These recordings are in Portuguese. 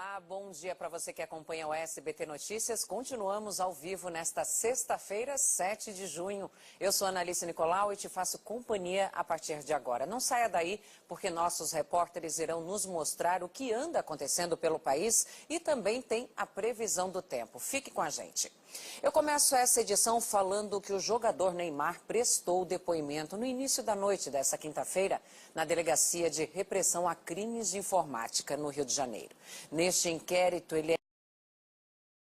Olá, bom dia para você que acompanha o SBT Notícias. Continuamos ao vivo nesta sexta-feira, 7 de junho. Eu sou Analice Nicolau e te faço companhia a partir de agora. Não saia daí, porque nossos repórteres irão nos mostrar o que anda acontecendo pelo país e também tem a previsão do tempo. Fique com a gente. Eu começo essa edição falando que o jogador Neymar prestou depoimento no início da noite dessa quinta-feira na Delegacia de Repressão a Crimes de Informática, no Rio de Janeiro. Neste inquérito, ele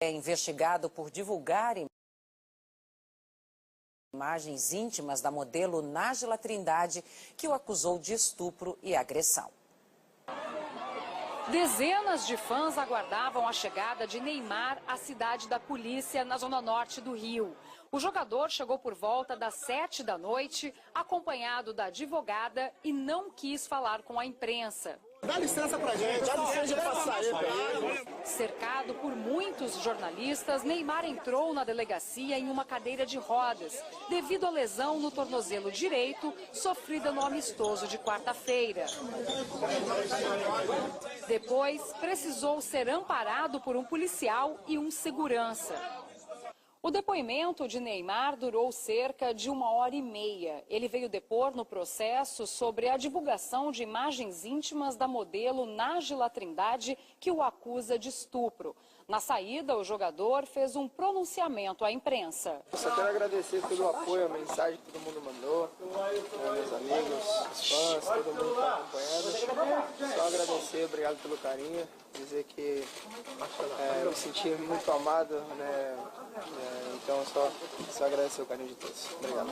é investigado por divulgar imagens íntimas da modelo Nájila Trindade, que o acusou de estupro e agressão. Dezenas de fãs aguardavam a chegada de Neymar à cidade da polícia, na zona norte do Rio. O jogador chegou por volta das 7 da noite, acompanhado da advogada, e não quis falar com a imprensa. Dá licença pra gente, dá licença pra sair. Cercado por muitos jornalistas, Neymar entrou na delegacia em uma cadeira de rodas, devido à lesão no tornozelo direito, sofrida no amistoso de quarta-feira. Depois, precisou ser amparado por um policial e um segurança. O depoimento de Neymar durou cerca de 1h30. Ele veio depor no processo sobre a divulgação de imagens íntimas da modelo Nájila Trindade, que o acusa de estupro. Na saída, o jogador fez um pronunciamento à imprensa. Eu só quero agradecer pelo apoio, a mensagem que todo mundo mandou, meus amigos, os fãs, todo mundo que está acompanhando. Só agradecer, obrigado pelo carinho, dizer que eu me senti muito amado, né? Então só agradecer o carinho de todos. Obrigado.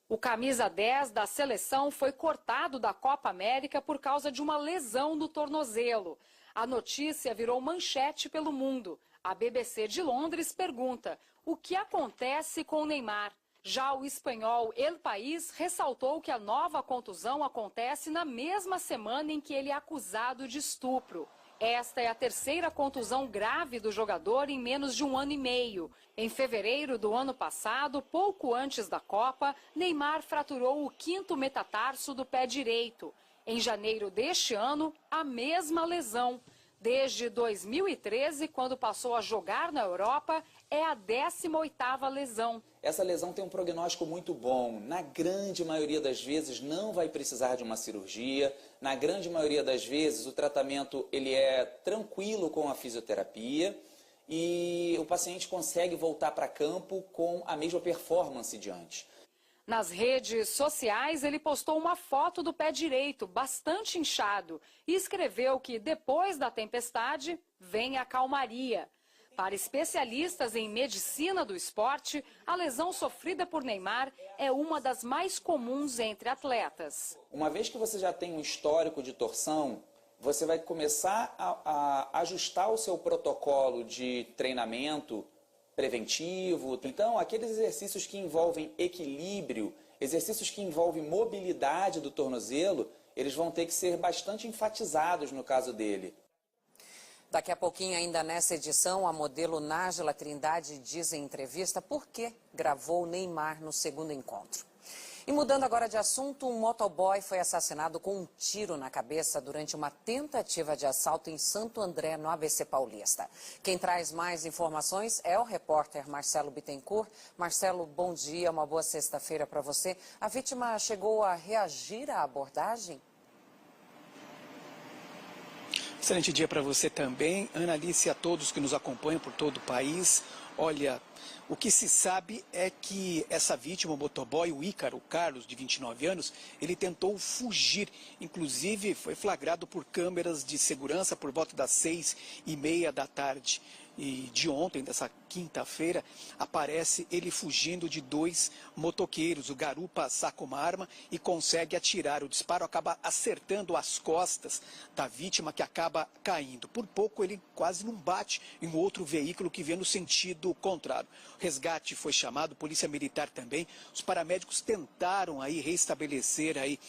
O camisa 10 da seleção foi cortado da Copa América por causa de uma lesão no tornozelo. A notícia virou manchete pelo mundo. A BBC de Londres pergunta: o que acontece com o Neymar? Já o espanhol El País ressaltou que a nova contusão acontece na mesma semana em que ele é acusado de estupro. Esta é a terceira contusão grave do jogador em menos de 1 ano e meio. Em fevereiro do ano passado, pouco antes da Copa, Neymar fraturou o 5º metatarso do pé direito. Em janeiro deste ano, a mesma lesão. Desde 2013, quando passou a jogar na Europa, é a 18ª lesão. Essa lesão tem um prognóstico muito bom. Na grande maioria das vezes não vai precisar de uma cirurgia. Na grande maioria das vezes o tratamento ele é tranquilo com a fisioterapia e o paciente consegue voltar para campo com a mesma performance de antes. Nas redes sociais, ele postou uma foto do pé direito, bastante inchado, e escreveu que depois da tempestade vem a calmaria. Para especialistas em medicina do esporte, a lesão sofrida por Neymar é uma das mais comuns entre atletas. Uma vez que você já tem um histórico de torção, você vai começar a ajustar o seu protocolo de treinamento preventivo. Então, aqueles exercícios que envolvem equilíbrio, exercícios que envolvem mobilidade do tornozelo, eles vão ter que ser bastante enfatizados no caso dele. Daqui a pouquinho, ainda nessa edição, a modelo Nájila Trindade diz em entrevista por que gravou Neymar no segundo encontro. E mudando agora de assunto, um motoboy foi assassinado com um tiro na cabeça durante uma tentativa de assalto em Santo André, no ABC Paulista. Quem traz mais informações é o repórter Marcelo Bittencourt. Marcelo, bom dia, uma boa sexta-feira para você. A vítima chegou a reagir à abordagem? Excelente dia para você também, Analice, a todos que nos acompanham por todo o país. Olha, o que se sabe é que essa vítima, o motoboy, o Ícaro Carlos, de 29 anos, ele tentou fugir. Inclusive, foi flagrado por câmeras de segurança por volta das 6h30 da tarde. E de ontem, dessa quinta-feira, aparece ele fugindo de 2 motoqueiros. O garupa saca uma arma e consegue atirar. O disparo acaba acertando as costas da vítima, que acaba caindo. Por pouco ele quase não bate em um outro veículo que vinha no sentido contrário. O resgate foi chamado, polícia militar também. Os paramédicos tentaram aí restabelecer aí,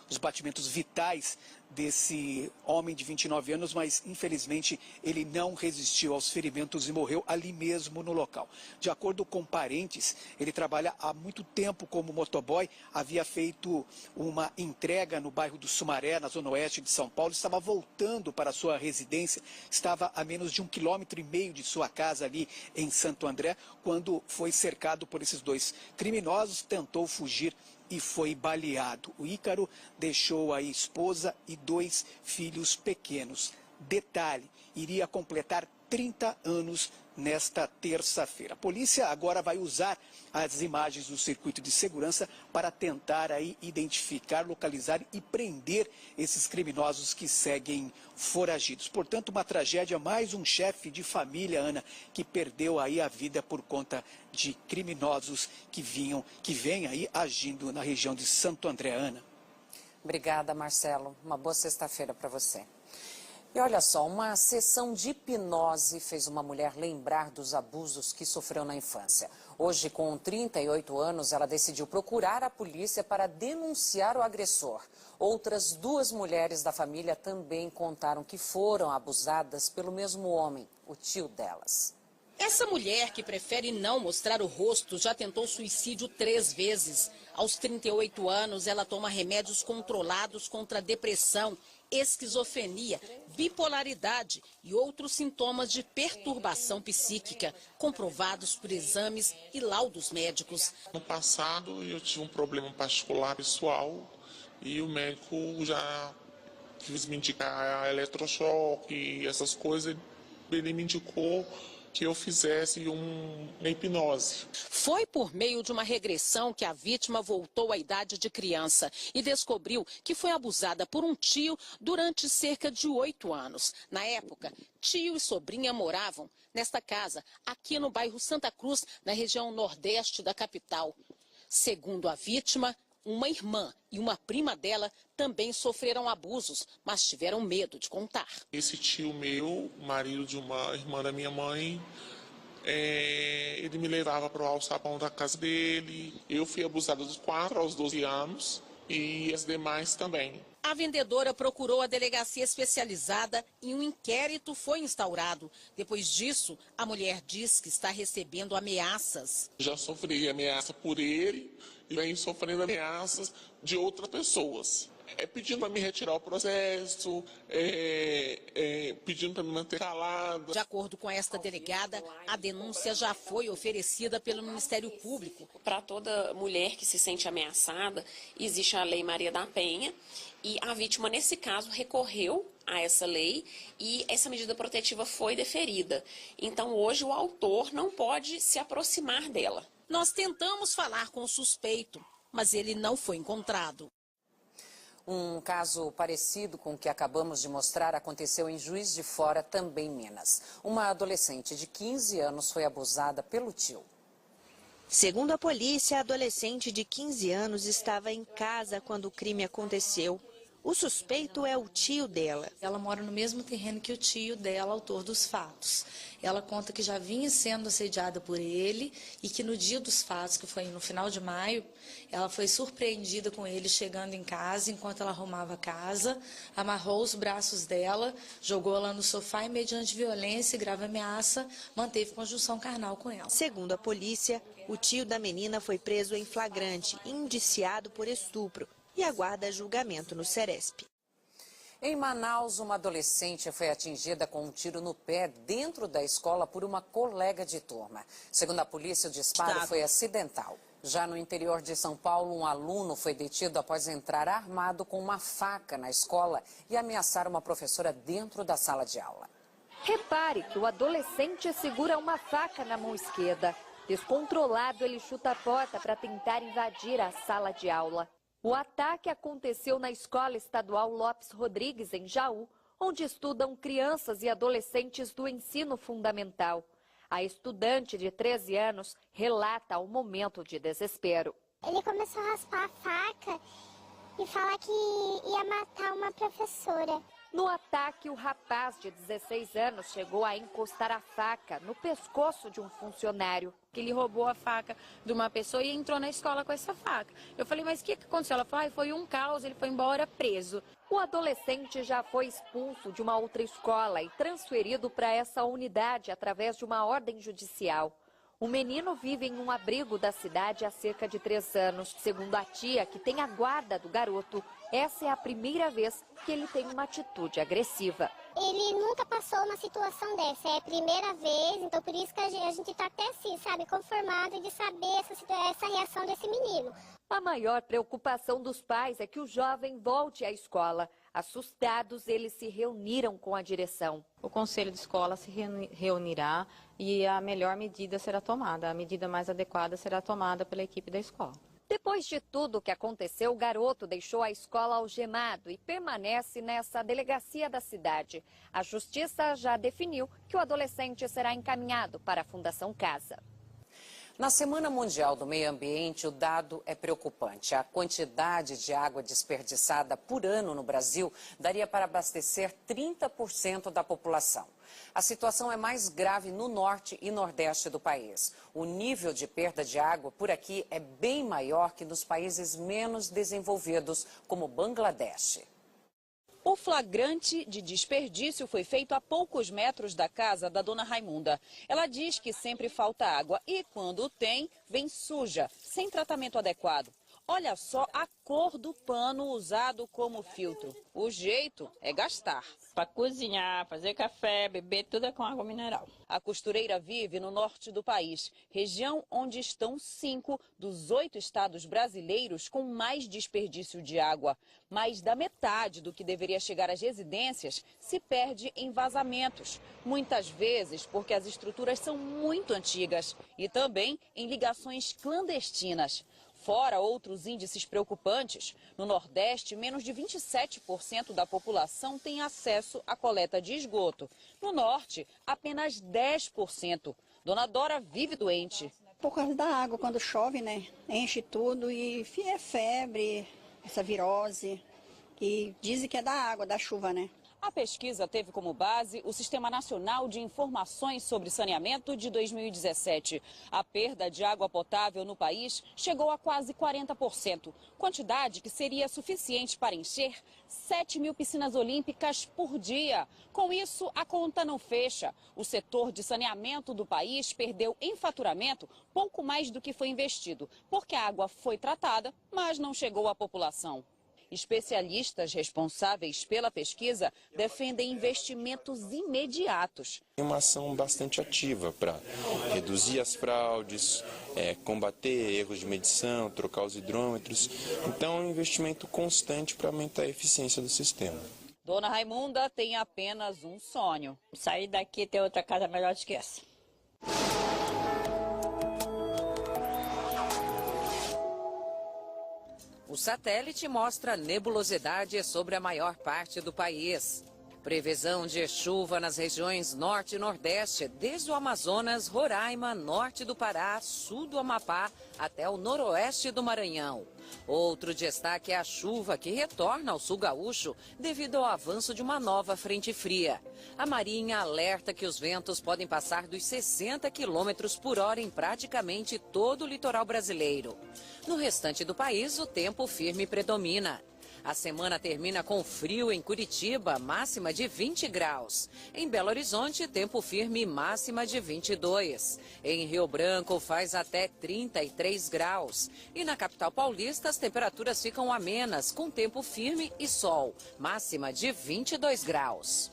os batimentos vitais desse homem de 29 anos, mas infelizmente ele não resistiu aos ferimentos e morreu ali mesmo no local. De acordo com parentes, ele trabalha há muito tempo como motoboy, havia feito uma entrega no bairro do Sumaré, na zona oeste de São Paulo, estava voltando para sua residência, estava a menos de 1,5 km de sua casa ali em Santo André, quando foi cercado por esses dois criminosos, tentou fugir e foi baleado. O Ícaro deixou a esposa e 2 filhos pequenos. Detalhe, iria completar 30 anos nesta terça-feira. A polícia agora vai usar as imagens do circuito de segurança para tentar aí identificar, localizar e prender esses criminosos que seguem foragidos. Portanto, uma tragédia, mais um chefe de família, Ana, que perdeu aí a vida por conta de criminosos que vêm aí agindo na região de Santo André, Ana. Obrigada, Marcelo. Uma boa sexta-feira para você. E olha só, uma sessão de hipnose fez uma mulher lembrar dos abusos que sofreu na infância. Hoje, com 38 anos, ela decidiu procurar a polícia para denunciar o agressor. Outras 2 mulheres da família também contaram que foram abusadas pelo mesmo homem, o tio delas. Essa mulher, que prefere não mostrar o rosto, já tentou suicídio 3 vezes. Aos 38 anos, ela toma remédios controlados contra a depressão, esquizofrenia, bipolaridade e outros sintomas de perturbação psíquica, comprovados por exames e laudos médicos. No passado, eu tive um problema particular pessoal e o médico já quis me indicar eletrochoque, essas coisas. Ele me indicou que eu fizesse uma hipnose. Foi por meio de uma regressão que a vítima voltou à idade de criança e descobriu que foi abusada por um tio durante cerca de 8 anos. Na época, tio e sobrinha moravam nesta casa, aqui no bairro Santa Cruz, na região nordeste da capital. Segundo a vítima, uma irmã e uma prima dela também sofreram abusos, mas tiveram medo de contar. Esse tio meu, marido de uma irmã da minha mãe, ele me levava para o alçapão da casa dele. Eu fui abusada dos 4 aos 12 anos e as demais também. A vendedora procurou a delegacia especializada e um inquérito foi instaurado. Depois disso, a mulher diz que está recebendo ameaças. Já sofri ameaça por ele e venho sofrendo ameaças de outras pessoas. Pedindo para me retirar o processo, pedindo para me manter calada. De acordo com esta delegada, a denúncia já foi oferecida pelo Ministério Público. Para toda mulher que se sente ameaçada, existe a Lei Maria da Penha e a vítima, nesse caso, recorreu a essa lei e essa medida protetiva foi deferida. Então, hoje, o autor não pode se aproximar dela. Nós tentamos falar com o suspeito, mas ele não foi encontrado. Um caso parecido com o que acabamos de mostrar aconteceu em Juiz de Fora, também Minas. Uma adolescente de 15 anos foi abusada pelo tio. Segundo a polícia, a adolescente de 15 anos estava em casa quando o crime aconteceu. O suspeito é o tio dela. Ela mora no mesmo terreno que o tio dela, autor dos fatos. Ela conta que já vinha sendo assediada por ele e que no dia dos fatos, que foi no final de maio, ela foi surpreendida com ele chegando em casa enquanto ela arrumava a casa, amarrou os braços dela, jogou ela no sofá e, mediante violência e grave ameaça, manteve conjunção carnal com ela. Segundo a polícia, o tio da menina foi preso em flagrante, indiciado por estupro, e aguarda julgamento no Ceresp. Em Manaus, uma adolescente foi atingida com um tiro no pé dentro da escola por uma colega de turma. Segundo a polícia, o disparo foi acidental. Já no interior de São Paulo, um aluno foi detido após entrar armado com uma faca na escola e ameaçar uma professora dentro da sala de aula. Repare que o adolescente segura uma faca na mão esquerda. Descontrolado, ele chuta a porta para tentar invadir a sala de aula. O ataque aconteceu na Escola Estadual Lopes Rodrigues, em Jaú, onde estudam crianças e adolescentes do ensino fundamental. A estudante de 13 anos relata o momento de desespero. Ele começou a raspar a faca e falar que ia matar uma professora. No ataque, o rapaz de 16 anos chegou a encostar a faca no pescoço de um funcionário. Que ele roubou a faca de uma pessoa e entrou na escola com essa faca. Eu falei, mas o que aconteceu? Ela falou, foi um caos, ele foi embora preso. O adolescente já foi expulso de uma outra escola e transferido para essa unidade através de uma ordem judicial. O menino vive em um abrigo da cidade há cerca de 3 anos. Segundo a tia, que tem a guarda do garoto, essa é a primeira vez que ele tem uma atitude agressiva. Ele nunca passou uma situação dessa, é a primeira vez, então por isso que a gente está até assim, sabe, conformado de saber essa reação desse menino. A maior preocupação dos pais é que o jovem volte à escola. Assustados, eles se reuniram com a direção. O conselho de escola se reunirá e a melhor medida será tomada. A medida mais adequada será tomada pela equipe da escola. Depois de tudo o que aconteceu, o garoto deixou a escola algemado e permanece nessa delegacia da cidade. A justiça já definiu que o adolescente será encaminhado para a Fundação Casa. Na Semana Mundial do Meio Ambiente, o dado é preocupante. A quantidade de água desperdiçada por ano no Brasil daria para abastecer 30% da população. A situação é mais grave no norte e nordeste do país. O nível de perda de água por aqui é bem maior que nos países menos desenvolvidos, como Bangladesh. O flagrante de desperdício foi feito a poucos metros da casa da dona Raimunda. Ela diz que sempre falta água e, quando tem, vem suja, sem tratamento adequado. Olha só a cor do pano usado como filtro. O jeito é gastar. Para cozinhar, fazer café, beber, tudo é com água mineral. A costureira vive no norte do país, região onde estão 5 dos 8 estados brasileiros com mais desperdício de água. Mais da metade do que deveria chegar às residências se perde em vazamentos. Muitas vezes porque as estruturas são muito antigas e também em ligações clandestinas. Fora outros índices preocupantes, no Nordeste, menos de 27% da população tem acesso à coleta de esgoto. No Norte, apenas 10%. Dona Dora vive doente. Por causa da água, quando chove, né? Enche tudo e é febre, essa virose. E dizem que é da água, da chuva, né? A pesquisa teve como base o Sistema Nacional de Informações sobre Saneamento de 2017. A perda de água potável no país chegou a quase 40%, quantidade que seria suficiente para encher 7 mil piscinas olímpicas por dia. Com isso, a conta não fecha. O setor de saneamento do país perdeu em faturamento pouco mais do que foi investido, porque a água foi tratada, mas não chegou à população. Especialistas responsáveis pela pesquisa defendem investimentos imediatos. É uma ação bastante ativa para reduzir as fraudes, combater erros de medição, trocar os hidrômetros. Então, é um investimento constante para aumentar a eficiência do sistema. Dona Raimunda tem apenas um sonho: sair daqui e ter outra casa melhor do que essa. O satélite mostra nebulosidade sobre a maior parte do país. Previsão de chuva nas regiões norte e nordeste, desde o Amazonas, Roraima, norte do Pará, sul do Amapá, até o noroeste do Maranhão. Outro destaque é a chuva que retorna ao sul gaúcho devido ao avanço de uma nova frente fria. A Marinha alerta que os ventos podem passar dos 60 km por hora em praticamente todo o litoral brasileiro. No restante do país, o tempo firme predomina. A semana termina com frio em Curitiba, máxima de 20 graus. Em Belo Horizonte, tempo firme, máxima de 22. Em Rio Branco, faz até 33 graus. E na capital paulista, as temperaturas ficam amenas, com tempo firme e sol, máxima de 22 graus.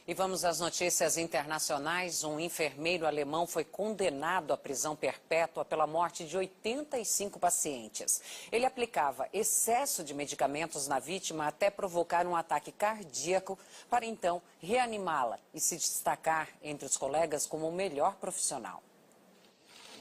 E vamos às notícias internacionais. Um enfermeiro alemão foi condenado à prisão perpétua pela morte de 85 pacientes. Ele aplicava excesso de medicamentos na vítima até provocar um ataque cardíaco para então reanimá-la e se destacar entre os colegas como o melhor profissional.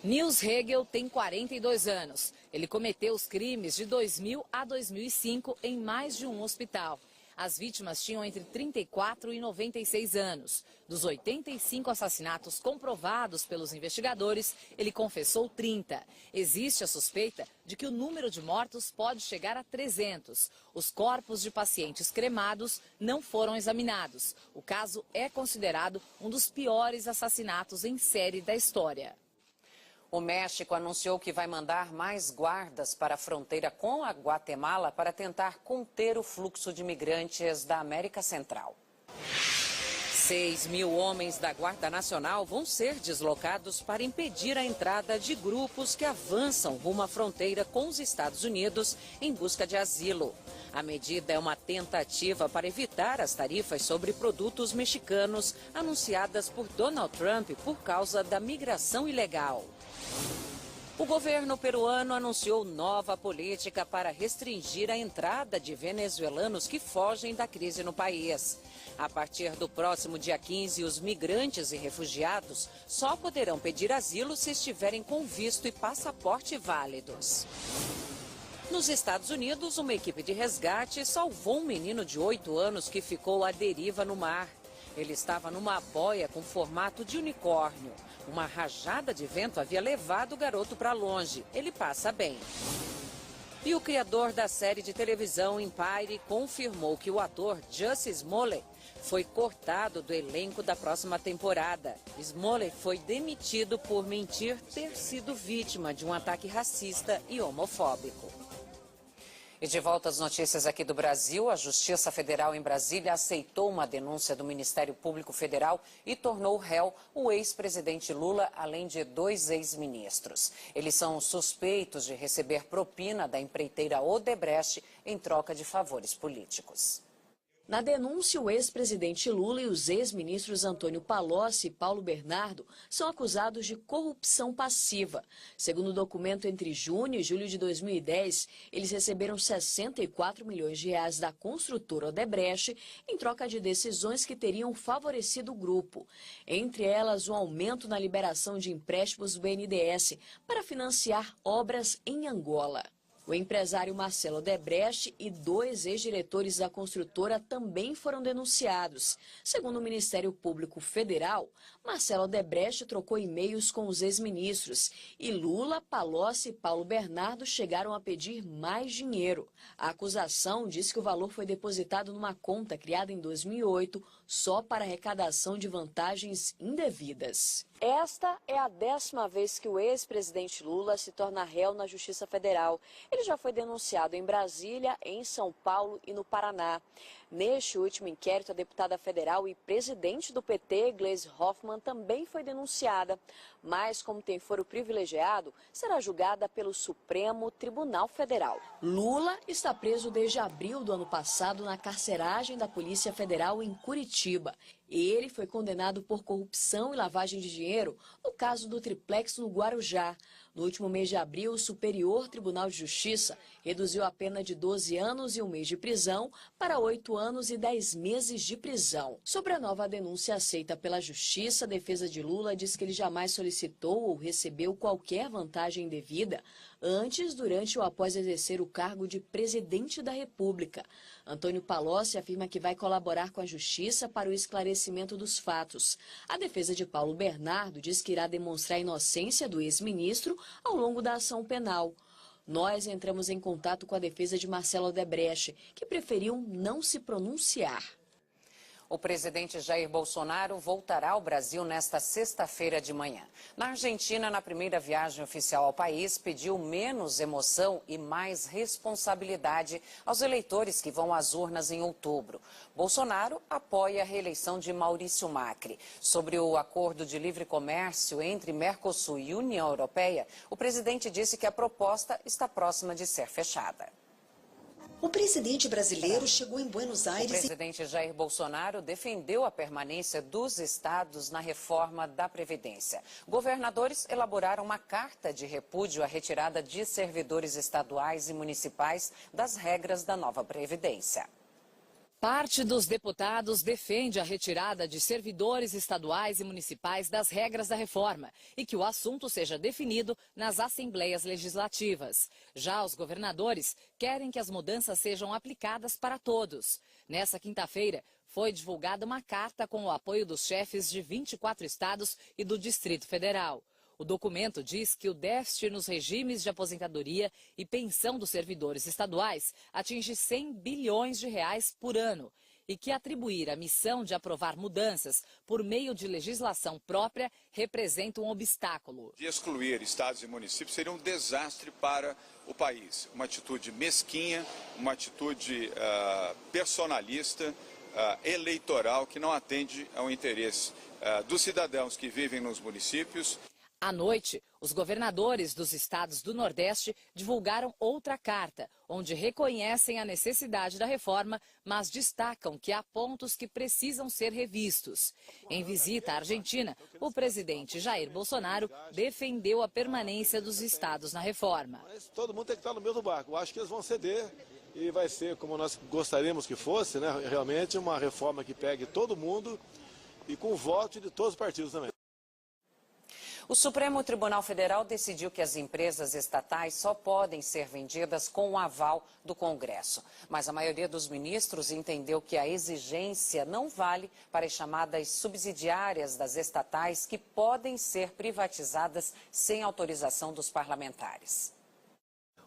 Nils Hegel tem 42 anos. Ele cometeu os crimes de 2000 a 2005 em mais de um hospital. As vítimas tinham entre 34 e 96 anos. Dos 85 assassinatos comprovados pelos investigadores, ele confessou 30. Existe a suspeita de que o número de mortos pode chegar a 300. Os corpos de pacientes cremados não foram examinados. O caso é considerado um dos piores assassinatos em série da história. O México anunciou que vai mandar mais guardas para a fronteira com a Guatemala para tentar conter o fluxo de imigrantes da América Central. 6.000 homens da Guarda Nacional vão ser deslocados para impedir a entrada de grupos que avançam rumo à fronteira com os Estados Unidos em busca de asilo. A medida é uma tentativa para evitar as tarifas sobre produtos mexicanos anunciadas por Donald Trump por causa da migração ilegal. O governo peruano anunciou nova política para restringir a entrada de venezuelanos que fogem da crise no país. A partir do próximo dia 15, os migrantes e refugiados só poderão pedir asilo se estiverem com visto e passaporte válidos. Nos Estados Unidos, uma equipe de resgate salvou um menino de 8 anos que ficou à deriva no mar. Ele estava numa boia com formato de unicórnio. Uma rajada de vento havia levado o garoto para longe. Ele passa bem. E o criador da série de televisão Empire confirmou que o ator Jussie Smollett foi cortado do elenco da próxima temporada. Smollett foi demitido por mentir ter sido vítima de um ataque racista e homofóbico. E de volta às notícias aqui do Brasil, a Justiça Federal em Brasília aceitou uma denúncia do Ministério Público Federal e tornou réu o ex-presidente Lula, além de 2 ex-ministros. Eles são suspeitos de receber propina da empreiteira Odebrecht em troca de favores políticos. Na denúncia, o ex-presidente Lula e os ex-ministros Antônio Palocci e Paulo Bernardo são acusados de corrupção passiva. Segundo o documento, entre junho e julho de 2010, eles receberam 64 milhões de reais da construtora Odebrecht em troca de decisões que teriam favorecido o grupo. Entre elas, um aumento na liberação de empréstimos do BNDES para financiar obras em Angola. O empresário Marcelo Odebrecht e 2 ex-diretores da construtora também foram denunciados. Segundo o Ministério Público Federal, Marcelo Odebrecht trocou e-mails com os ex-ministros e Lula, Palocci e Paulo Bernardo chegaram a pedir mais dinheiro. A acusação diz que o valor foi depositado numa conta criada em 2008 só para arrecadação de vantagens indevidas. Esta é a 10ª vez que o ex-presidente Lula se torna réu na Justiça Federal. Ele já foi denunciado em Brasília, em São Paulo e no Paraná. Neste último inquérito, a deputada federal e presidente do PT, Gleisi Hoffmann, também foi denunciada. Mas, como tem foro privilegiado, será julgada pelo Supremo Tribunal Federal. Lula está preso desde abril do ano passado na carceragem da Polícia Federal em Curitiba. Ele foi condenado por corrupção e lavagem de dinheiro no caso do triplex no Guarujá. No último mês de abril, o Superior Tribunal de Justiça reduziu a pena de 12 anos e 1 mês de prisão para 8 anos e 10 meses de prisão. Sobre a nova denúncia aceita pela Justiça, a defesa de Lula diz que ele jamais solicitou ou recebeu qualquer vantagem indevida antes, durante ou após exercer o cargo de presidente da República. Antônio Palocci afirma que vai colaborar com a Justiça para o esclarecimento dos fatos. A defesa de Paulo Bernardo diz que irá demonstrar a inocência do ex-ministro ao longo da ação penal. Nós entramos em contato com a defesa de Marcelo Odebrecht, que preferiu não se pronunciar. O presidente Jair Bolsonaro voltará ao Brasil nesta sexta-feira de manhã. Na Argentina, na primeira viagem oficial ao país, pediu menos emoção e mais responsabilidade aos eleitores que vão às urnas em outubro. Bolsonaro apoia a reeleição de Maurício Macri. Sobre o acordo de livre comércio entre Mercosul e União Europeia, o presidente disse que a proposta está próxima de ser fechada. O presidente brasileiro chegou em Buenos Aires. O presidente Jair Bolsonaro defendeu a permanência dos estados na reforma da Previdência. Governadores elaboraram uma carta de repúdio à retirada de servidores estaduais e municipais das regras da nova Previdência. Parte dos deputados defende a retirada de servidores estaduais e municipais das regras da reforma e que o assunto seja definido nas assembleias legislativas. Já os governadores querem que as mudanças sejam aplicadas para todos. Nessa quinta-feira, foi divulgada uma carta com o apoio dos chefes de 24 estados e do Distrito Federal. O documento diz que o déficit nos regimes de aposentadoria e pensão dos servidores estaduais atinge 100 bilhões de reais por ano e que atribuir a missão de aprovar mudanças por meio de legislação própria representa um obstáculo. De excluir estados e municípios seria um desastre para o país. Uma atitude mesquinha, uma atitude personalista, eleitoral, que não atende ao interesse dos cidadãos que vivem nos municípios. À noite, os governadores dos estados do Nordeste divulgaram outra carta, onde reconhecem a necessidade da reforma, mas destacam que há pontos que precisam ser revistos. Em visita à Argentina, o presidente Jair Bolsonaro defendeu a permanência dos estados na reforma. Mas todo mundo tem que estar no mesmo barco. Eu acho que eles vão ceder e vai ser como nós gostaríamos que fosse, né? Realmente uma reforma que pegue todo mundo e com o voto de todos os partidos também. O Supremo Tribunal Federal decidiu que as empresas estatais só podem ser vendidas com o aval do Congresso. Mas a maioria dos ministros entendeu que a exigência não vale para as chamadas subsidiárias das estatais que podem ser privatizadas sem autorização dos parlamentares.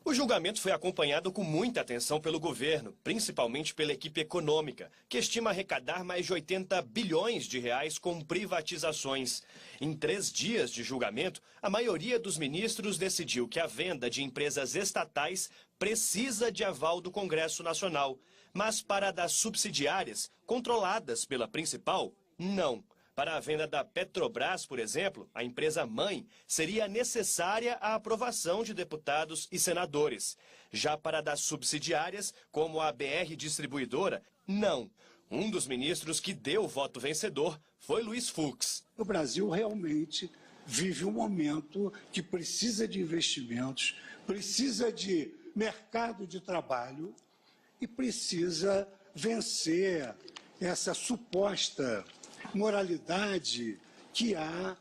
O julgamento foi acompanhado com muita atenção pelo governo, principalmente pela equipe econômica, que estima arrecadar mais de 80 bilhões de reais com privatizações. Em 3 dias de julgamento, a maioria dos ministros decidiu que a venda de empresas estatais precisa de aval do Congresso Nacional, mas para das subsidiárias, controladas pela principal, não. Para a venda da Petrobras, por exemplo, a empresa mãe, seria necessária a aprovação de deputados e senadores. Já para das subsidiárias, como a BR Distribuidora, não. Um dos ministros que deu o voto vencedor foi Luiz Fux. O Brasil realmente vive um momento que precisa de investimentos, precisa de mercado de trabalho e precisa vencer essa suposta moralidade que há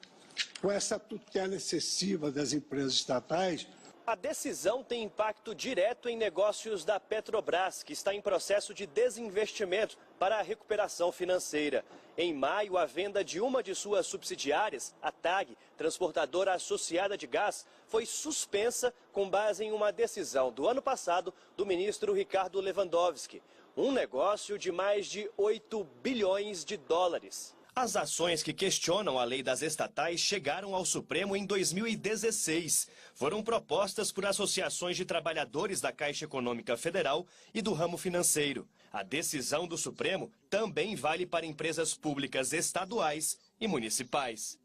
com essa tutela excessiva das empresas estatais. A decisão tem impacto direto em negócios da Petrobras, que está em processo de desinvestimento para a recuperação financeira. Em maio, a venda de uma de suas subsidiárias, a TAG, transportadora associada de gás, foi suspensa com base em uma decisão do ano passado do ministro Ricardo Lewandowski. Um negócio de mais de 8 bilhões de dólares. As ações que questionam a lei das estatais chegaram ao Supremo em 2016. Foram propostas por associações de trabalhadores da Caixa Econômica Federal e do ramo financeiro. A decisão do Supremo também vale para empresas públicas estaduais e municipais.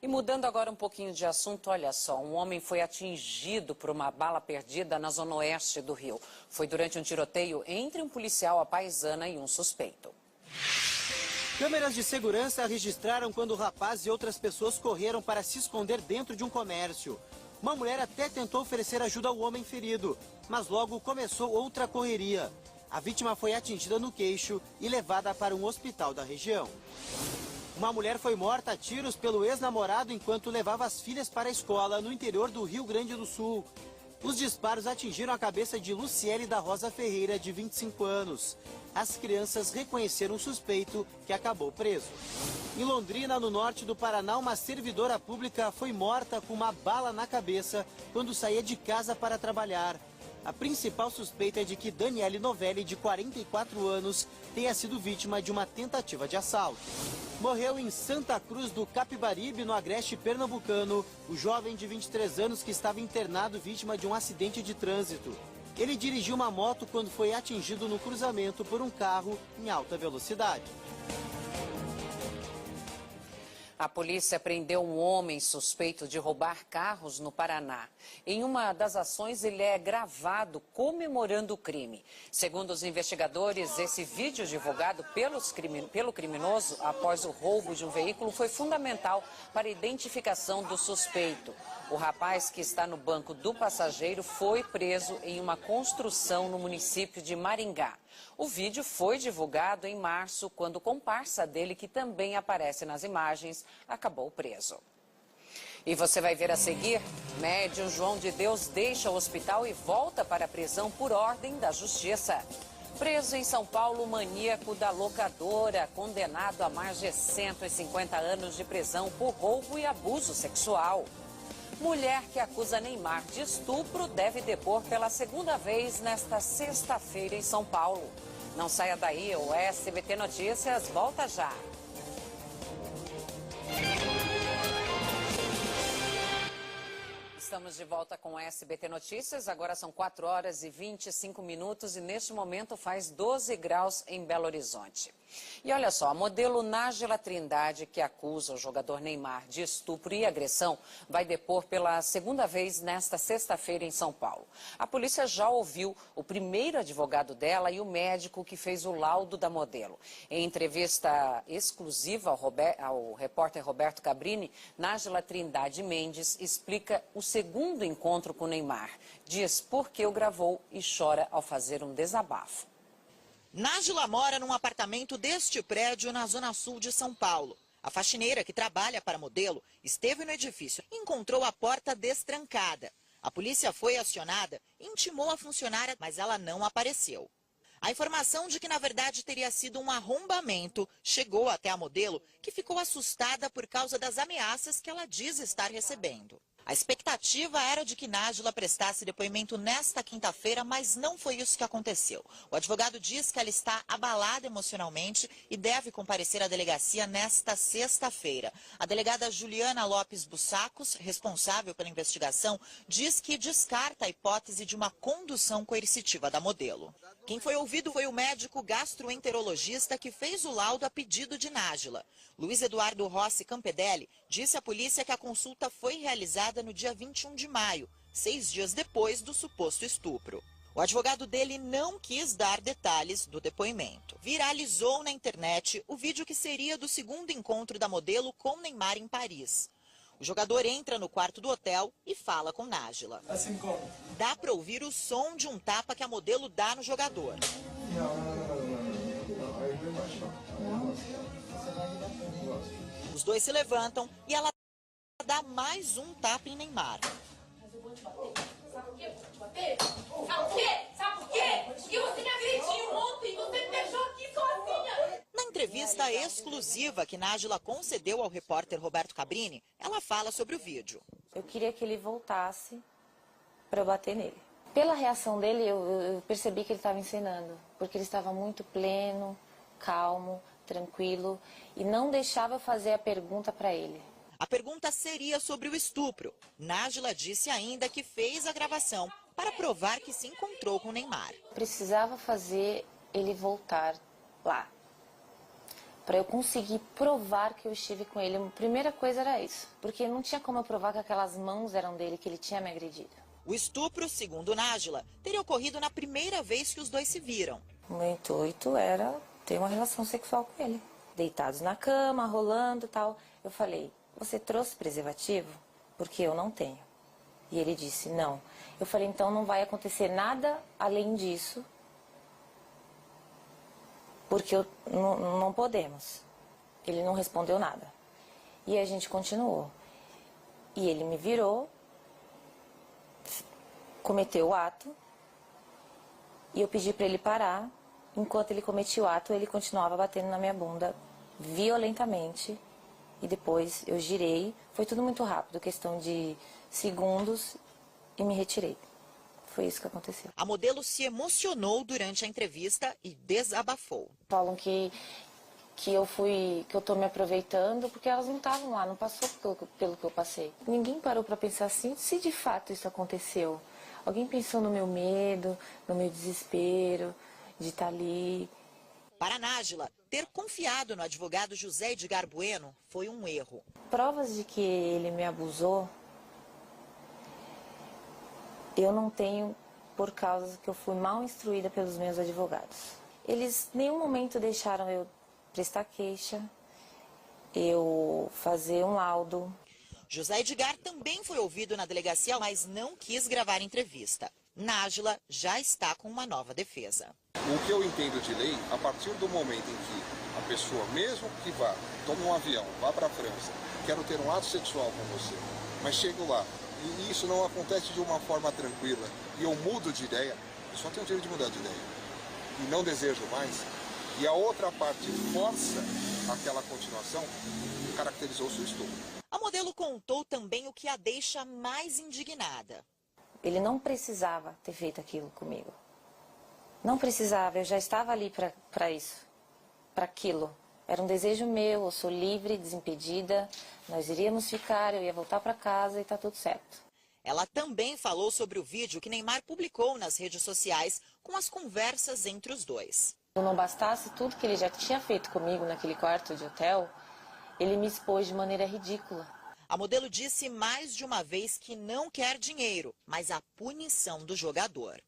E mudando agora um pouquinho de assunto, olha só, um homem foi atingido por uma bala perdida na zona oeste do Rio. Foi durante um tiroteio entre um policial à paisana e um suspeito. Câmeras de segurança registraram quando o rapaz e outras pessoas correram para se esconder dentro de um comércio. Uma mulher até tentou oferecer ajuda ao homem ferido, mas logo começou outra correria. A vítima foi atingida no queixo e levada para um hospital da região. Uma mulher foi morta a tiros pelo ex-namorado enquanto levava as filhas para a escola no interior do Rio Grande do Sul. Os disparos atingiram a cabeça de Luciele da Rosa Ferreira, de 25 anos. As crianças reconheceram o suspeito, que acabou preso. Em Londrina, no norte do Paraná, uma servidora pública foi morta com uma bala na cabeça quando saía de casa para trabalhar. A principal suspeita é de que Daniele Novelli, de 44 anos, tenha sido vítima de uma tentativa de assalto. Morreu em Santa Cruz do Capibaribe, no agreste pernambucano, o jovem de 23 anos que estava internado vítima de um acidente de trânsito. Ele dirigiu uma moto quando foi atingido no cruzamento por um carro em alta velocidade. A polícia prendeu um homem suspeito de roubar carros no Paraná. Em uma das ações, ele é gravado comemorando o crime. Segundo os investigadores, esse vídeo divulgado pelo criminoso após o roubo de um veículo foi fundamental para a identificação do suspeito. O rapaz, que está no banco do passageiro, foi preso em uma construção no município de Maringá. O vídeo foi divulgado em março, quando o comparsa dele, que também aparece nas imagens, acabou preso. E você vai ver a seguir, médium João de Deus deixa o hospital e volta para a prisão por ordem da justiça. Preso em São Paulo, maníaco da locadora, condenado a mais de 150 anos de prisão por roubo e abuso sexual. Mulher que acusa Neymar de estupro deve depor pela segunda vez nesta sexta-feira em São Paulo. Não saia daí, o SBT Notícias volta já. Estamos de volta com o SBT Notícias, agora são 4 horas e 25 minutos e neste momento faz 12 graus em Belo Horizonte. E olha só, a modelo Nájila Trindade, que acusa o jogador Neymar de estupro e agressão, vai depor pela segunda vez nesta sexta-feira em São Paulo. A polícia já ouviu o primeiro advogado dela e o médico que fez o laudo da modelo. Em entrevista exclusiva ao repórter Roberto Cabrini, Nájila Trindade Mendes explica o segundo encontro com Neymar. Diz por que o gravou e chora ao fazer um desabafo. Nájila mora num apartamento deste prédio na zona sul de São Paulo. A faxineira, que trabalha para modelo, esteve no edifício e encontrou a porta destrancada. A polícia foi acionada e intimou a funcionária, mas ela não apareceu. A informação de que, na verdade, teria sido um arrombamento chegou até a modelo, que ficou assustada por causa das ameaças que ela diz estar recebendo. A expectativa era de que Nájila prestasse depoimento nesta quinta-feira, mas não foi isso que aconteceu. O advogado diz que ela está abalada emocionalmente e deve comparecer à delegacia nesta sexta-feira. A delegada Juliana Lopes Bussacos, responsável pela investigação, diz que descarta a hipótese de uma condução coercitiva da modelo. Quem foi ouvido foi o médico gastroenterologista que fez o laudo a pedido de Nájila. Luiz Eduardo Rossi Campedelli disse à polícia que a consulta foi realizada no dia 21 de maio, 6 dias depois do suposto estupro. O advogado dele não quis dar detalhes do depoimento. Viralizou na internet o vídeo que seria do segundo encontro da modelo com Neymar em Paris. O jogador entra no quarto do hotel e fala com Nájila. Assim como? Dá para ouvir o som de um tapa que a modelo dá no jogador. Os dois se levantam e ela dá mais um tapa em Neymar. Mas eu vou te bater. Sabe por quê? Eu vou te bater? Sabe por quê? Sabe por quê? Porque você me agrediu ontem, você me deixou aqui sozinha. Na entrevista exclusiva que Nájila concedeu ao repórter Roberto Cabrini, ela fala sobre o vídeo. Eu queria que ele voltasse para eu bater nele. Pela reação dele, eu percebi que ele estava encenando, porque ele estava muito pleno, calmo, tranquilo e não deixava eu fazer a pergunta para ele. A pergunta seria sobre o estupro. Nájila disse ainda que fez a gravação para provar que se encontrou com Neymar. Precisava fazer ele voltar lá, para eu conseguir provar que eu estive com ele. A primeira coisa era isso, porque não tinha como eu provar que aquelas mãos eram dele, que ele tinha me agredido. O estupro, segundo Nájila, teria ocorrido na primeira vez que os dois se viram. O meu intuito era ter uma relação sexual com ele. Deitados na cama, rolando e tal. Eu falei, você trouxe preservativo? Porque eu não tenho. E ele disse, não. Eu falei, então não vai acontecer nada além disso, porque não podemos. Ele não respondeu nada. E a gente continuou. E ele me virou, cometeu o ato, e eu pedi para ele parar. Enquanto ele cometia o ato, ele continuava batendo na minha bunda violentamente. E depois eu girei. Foi tudo muito rápido, questão de segundos, e me retirei. Foi isso que aconteceu. A modelo se emocionou durante a entrevista e desabafou. Falam que eu tô me aproveitando porque elas não estavam lá, não passou pelo que eu passei. Ninguém parou para pensar assim, se de fato isso aconteceu. Alguém pensou no meu medo, no meu desespero de estar ali. Para Nájila, ter confiado no advogado José Edgar Bueno foi um erro. Provas de que ele me abusou, eu não tenho por causa que eu fui mal instruída pelos meus advogados. Eles em nenhum momento deixaram eu prestar queixa, eu fazer um laudo. José Edgar também foi ouvido na delegacia, mas não quis gravar entrevista. Nájila já está com uma nova defesa. O que eu entendo de lei, a partir do momento em que a pessoa, mesmo que vá, tome um avião, vá para a França, quero ter um ato sexual com você, mas chego lá e isso não acontece de uma forma tranquila e eu mudo de ideia, eu só tenho o direito de mudar de ideia e não desejo mais, e a outra parte força aquela continuação, caracterizou-se o estupro. A modelo contou também o que a deixa mais indignada. Ele não precisava ter feito aquilo comigo. Não precisava, eu já estava ali para isso, para aquilo. Era um desejo meu, eu sou livre, desimpedida, nós iríamos ficar, eu ia voltar para casa e tá tudo certo. Ela também falou sobre o vídeo que Neymar publicou nas redes sociais com as conversas entre os dois. Se não bastasse tudo que ele já tinha feito comigo naquele quarto de hotel, ele me expôs de maneira ridícula. A modelo disse mais de uma vez que não quer dinheiro, mas a punição do jogador.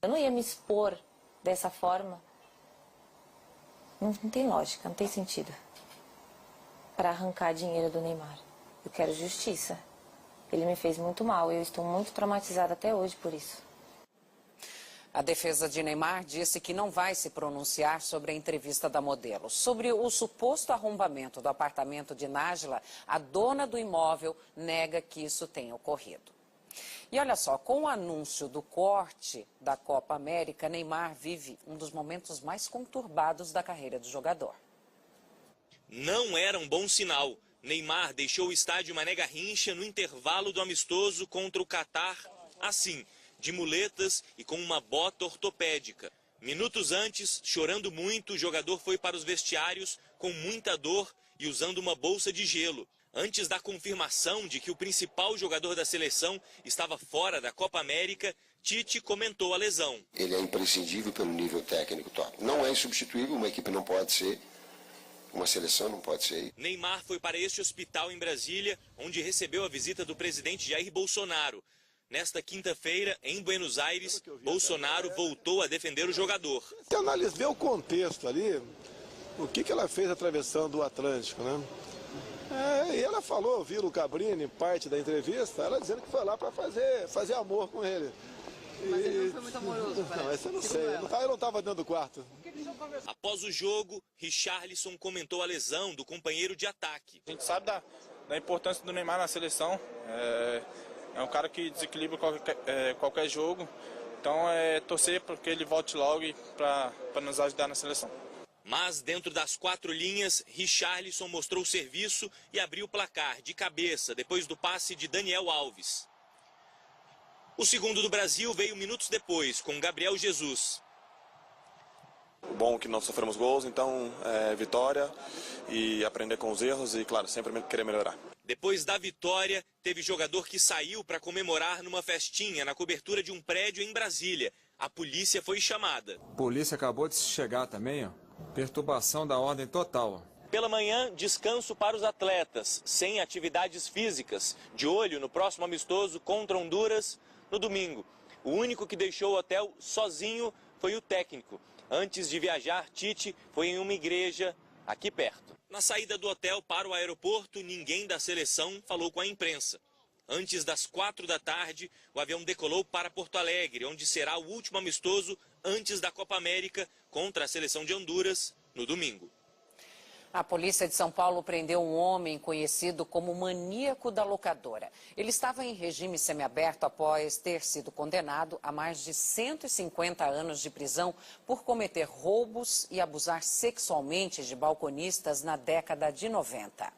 Eu não ia me expor dessa forma. Não tem lógica, não tem sentido. Para arrancar dinheiro do Neymar. Eu quero justiça. Ele me fez muito mal e eu estou muito traumatizada até hoje por isso. A defesa de Neymar disse que não vai se pronunciar sobre a entrevista da modelo. Sobre o suposto arrombamento do apartamento de Nájila, a dona do imóvel nega que isso tenha ocorrido. E olha só, com o anúncio do corte da Copa América, Neymar vive um dos momentos mais conturbados da carreira do jogador. Não era um bom sinal. Neymar deixou o estádio Mané Garrincha no intervalo do amistoso contra o Catar, assim, de muletas e com uma bota ortopédica. Minutos antes, chorando muito, o jogador foi para os vestiários com muita dor e usando uma bolsa de gelo. Antes da confirmação de que o principal jogador da seleção estava fora da Copa América, Tite comentou a lesão. Ele é imprescindível pelo nível técnico top. Não é insubstituível, uma equipe não pode ser, uma seleção não pode ser. Neymar foi para este hospital em Brasília, onde recebeu a visita do presidente Jair Bolsonaro. Nesta quinta-feira, em Buenos Aires, Bolsonaro voltou a defender o jogador. Se analisar o contexto ali, o que ela fez atravessando o Atlântico, né? E ela falou, viu o Cabrini, parte da entrevista, ela dizendo que foi lá para fazer amor com ele. Mas ele não foi muito amoroso, parece. Não, essa eu não sei, eu não estava dentro do quarto. Após o jogo, Richarlison comentou a lesão do companheiro de ataque. A gente sabe da importância do Neymar na seleção. É um cara que desequilibra qualquer jogo. Então, torcer para que ele volte logo para nos ajudar na seleção. Mas, dentro das 4 linhas, Richarlison mostrou serviço e abriu o placar de cabeça, depois do passe de Daniel Alves. O segundo do Brasil veio minutos depois, com Gabriel Jesus. Bom que não sofremos gols, então vitória e aprender com os erros e, claro, sempre querer melhorar. Depois da vitória, teve jogador que saiu para comemorar numa festinha na cobertura de um prédio em Brasília. A polícia foi chamada. A polícia acabou de chegar também, ó. Perturbação da ordem total. Pela manhã, descanso para os atletas, sem atividades físicas, de olho no próximo amistoso contra Honduras no domingo. O único que deixou o hotel sozinho foi o técnico. Antes de viajar, Tite foi em uma igreja aqui perto. Na saída do hotel para o aeroporto, ninguém da seleção falou com a imprensa. Antes das 4 da tarde, o avião decolou para Porto Alegre, onde será o último amistoso antes da Copa América contra a seleção de Honduras no domingo. A polícia de São Paulo prendeu um homem conhecido como maníaco da locadora. Ele estava em regime semiaberto após ter sido condenado a mais de 150 anos de prisão por cometer roubos e abusar sexualmente de balconistas na década de 90.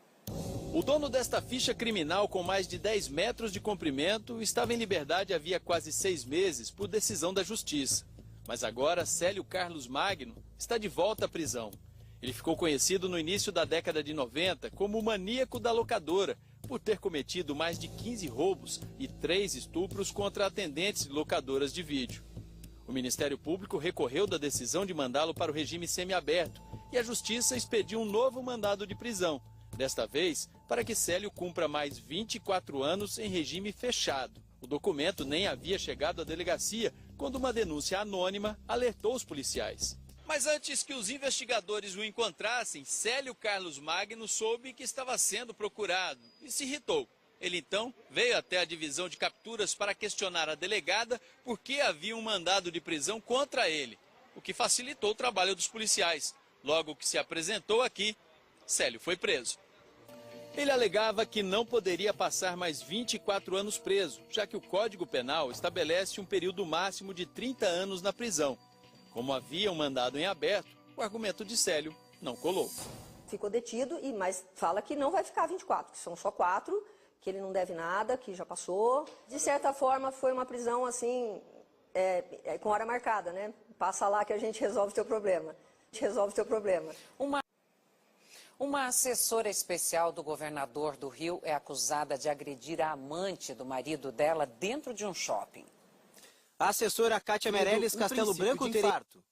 O dono desta ficha criminal com mais de 10 metros de comprimento estava em liberdade havia quase 6 meses por decisão da justiça. Mas agora Célio Carlos Magno está de volta à prisão. Ele ficou conhecido no início da década de 90 como o maníaco da locadora, por ter cometido mais de 15 roubos e 3 estupros contra atendentes de locadoras de vídeo. O Ministério Público recorreu da decisão de mandá-lo para o regime semiaberto e a Justiça expediu um novo mandado de prisão, desta vez para que Célio cumpra mais 24 anos em regime fechado. O documento nem havia chegado à delegacia quando uma denúncia anônima alertou os policiais. Mas antes que os investigadores o encontrassem, Célio Carlos Magno soube que estava sendo procurado e se irritou. Ele então veio até a divisão de capturas para questionar a delegada por que havia um mandado de prisão contra ele, o que facilitou o trabalho dos policiais. Logo que se apresentou aqui, Célio foi preso. Ele alegava que não poderia passar mais 24 anos preso, já que o Código Penal estabelece um período máximo de 30 anos na prisão. Como havia um mandado em aberto, o argumento de Célio não colou. Ficou detido, mas fala que não vai ficar 24, que são só 4, que ele não deve nada, que já passou. De certa forma, foi uma prisão assim, com hora marcada, né? Passa lá que a gente resolve o teu problema. Uma assessora especial do governador do Rio é acusada de agredir a amante do marido dela dentro de um shopping. A assessora Kátia Meirelles Castelo Branco teria infarto.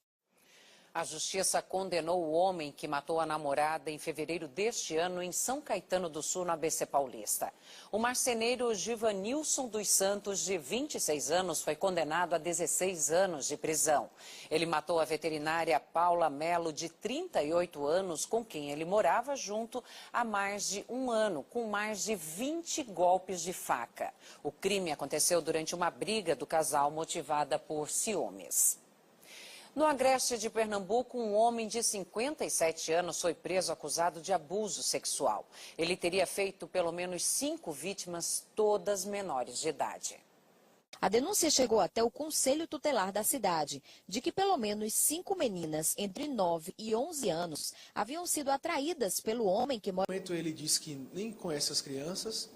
A justiça condenou o homem que matou a namorada em fevereiro deste ano em São Caetano do Sul, no ABC Paulista. O marceneiro Givanilson dos Santos, de 26 anos, foi condenado a 16 anos de prisão. Ele matou a veterinária Paula Melo, de 38 anos, com quem ele morava junto há mais de um ano, com mais de 20 golpes de faca. O crime aconteceu durante uma briga do casal motivada por ciúmes. No Agreste de Pernambuco, um homem de 57 anos foi preso acusado de abuso sexual. Ele teria feito pelo menos 5 vítimas, todas menores de idade. A denúncia chegou até o Conselho Tutelar da cidade, de que pelo menos 5 meninas entre 9 e 11 anos haviam sido atraídas pelo homem que mora... Ele diz que nem conhece as crianças,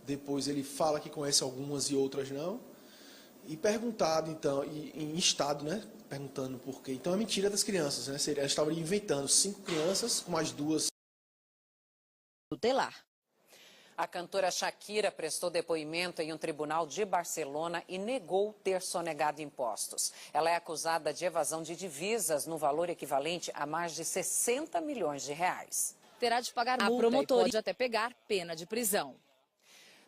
depois ele fala que conhece algumas e outras não. E perguntado, então, em estado, né? Perguntando por quê. Então é mentira das crianças, né? Elas estavam inventando 5 crianças com mais 2. Tutelar. A cantora Shakira prestou depoimento em um tribunal de Barcelona e negou ter sonegado impostos. Ela é acusada de evasão de divisas no valor equivalente a mais de 60 milhões de reais. Terá de pagar multa e pode até pegar pena de prisão.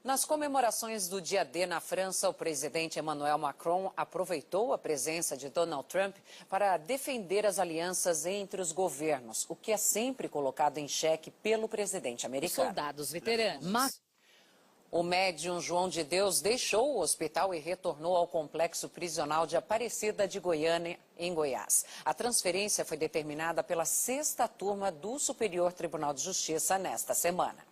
Nas comemorações do Dia D na França, o presidente Emmanuel Macron aproveitou a presença de Donald Trump para defender as alianças entre os governos, o que é sempre colocado em xeque pelo presidente americano. Soldados veteranos. O médium João de Deus deixou o hospital e retornou ao complexo prisional de Aparecida de Goiânia, em Goiás. A transferência foi determinada pela 6ª turma do Superior Tribunal de Justiça nesta semana.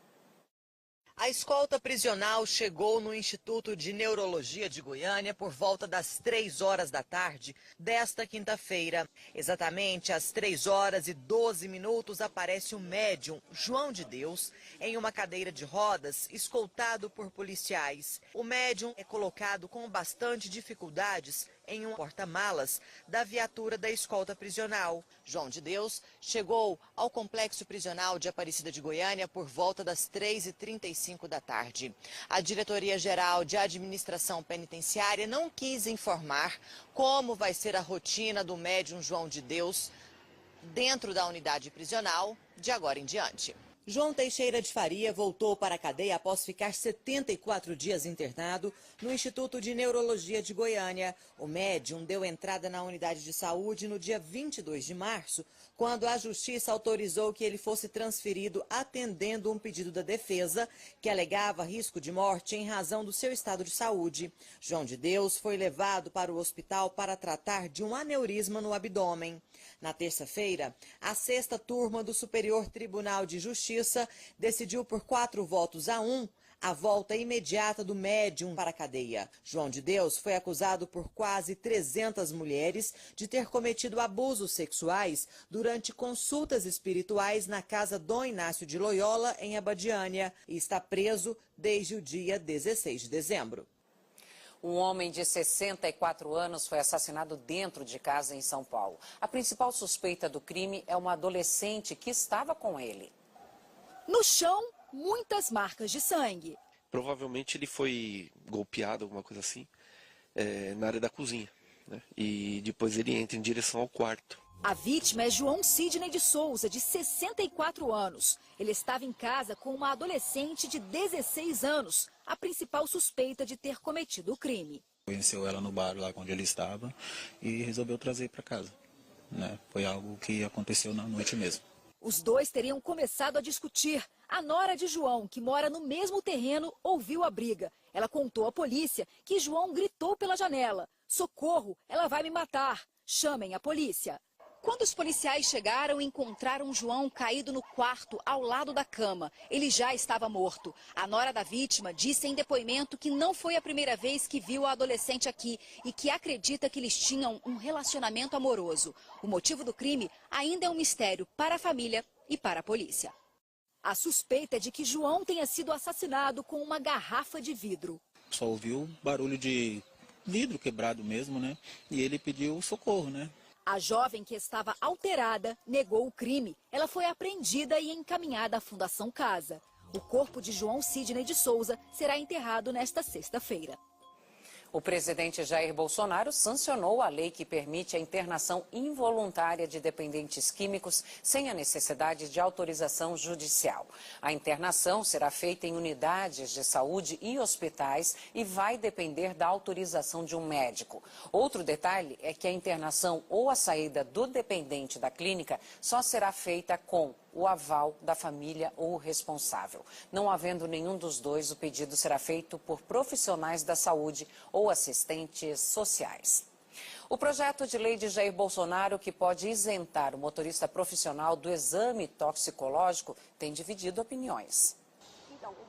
A escolta prisional chegou no Instituto de Neurologia de Goiânia por volta das 3 horas da tarde desta quinta-feira. Exatamente às 3 horas e 12 minutos aparece o médium João de Deus em uma cadeira de rodas, escoltado por policiais. O médium é colocado com bastante dificuldades em um porta-malas da viatura da escolta prisional. João de Deus chegou ao complexo prisional de Aparecida de Goiânia por volta das 3h35 da tarde. A Diretoria-Geral de Administração Penitenciária não quis informar como vai ser a rotina do médium João de Deus dentro da unidade prisional de agora em diante. João Teixeira de Faria voltou para a cadeia após ficar 74 dias internado no Instituto de Neurologia de Goiânia. O médium deu entrada na unidade de saúde no dia 22 de março, quando a Justiça autorizou que ele fosse transferido atendendo um pedido da defesa, que alegava risco de morte em razão do seu estado de saúde. João de Deus foi levado para o hospital para tratar de um aneurisma no abdômen. Na terça-feira, a 6ª turma do Superior Tribunal de Justiça decidiu por 4 votos a 1 a volta imediata do médium para a cadeia. João de Deus foi acusado por quase 300 mulheres de ter cometido abusos sexuais durante consultas espirituais na casa Dom Inácio de Loyola, em Abadiânia, e está preso desde o dia 16 de dezembro. Um homem de 64 anos foi assassinado dentro de casa em São Paulo. A principal suspeita do crime é uma adolescente que estava com ele. No chão, muitas marcas de sangue. Provavelmente ele foi golpeado, alguma coisa assim, na área da cozinha, né? E depois ele entra em direção ao quarto. A vítima é João Sidney de Souza, de 64 anos. Ele estava em casa com uma adolescente de 16 anos, a principal suspeita de ter cometido o crime. Conheceu ela no bar lá onde ele estava e resolveu trazer para casa, né? Foi algo que aconteceu na noite mesmo. Os dois teriam começado a discutir. A nora de João, que mora no mesmo terreno, ouviu a briga. Ela contou à polícia que João gritou pela janela: "Socorro, ela vai me matar. Chamem a polícia." Quando os policiais chegaram, encontraram João caído no quarto, ao lado da cama. Ele já estava morto. A nora da vítima disse em depoimento que não foi a primeira vez que viu a adolescente aqui e que acredita que eles tinham um relacionamento amoroso. O motivo do crime ainda é um mistério para a família e para a polícia. A suspeita é de que João tenha sido assassinado com uma garrafa de vidro. Só ouviu barulho de vidro quebrado mesmo, né? E ele pediu socorro, né? A jovem, que estava alterada, negou o crime. Ela foi apreendida e encaminhada à Fundação Casa. O corpo de João Sidney de Souza será enterrado nesta sexta-feira. O presidente Jair Bolsonaro sancionou a lei que permite a internação involuntária de dependentes químicos sem a necessidade de autorização judicial. A internação será feita em unidades de saúde e hospitais e vai depender da autorização de um médico. Outro detalhe é que a internação ou a saída do dependente da clínica só será feita com o aval da família ou responsável. Não havendo nenhum dos dois, o pedido será feito por profissionais da saúde ou assistentes sociais. O projeto de lei de Jair Bolsonaro, que pode isentar o motorista profissional do exame toxicológico, tem dividido opiniões.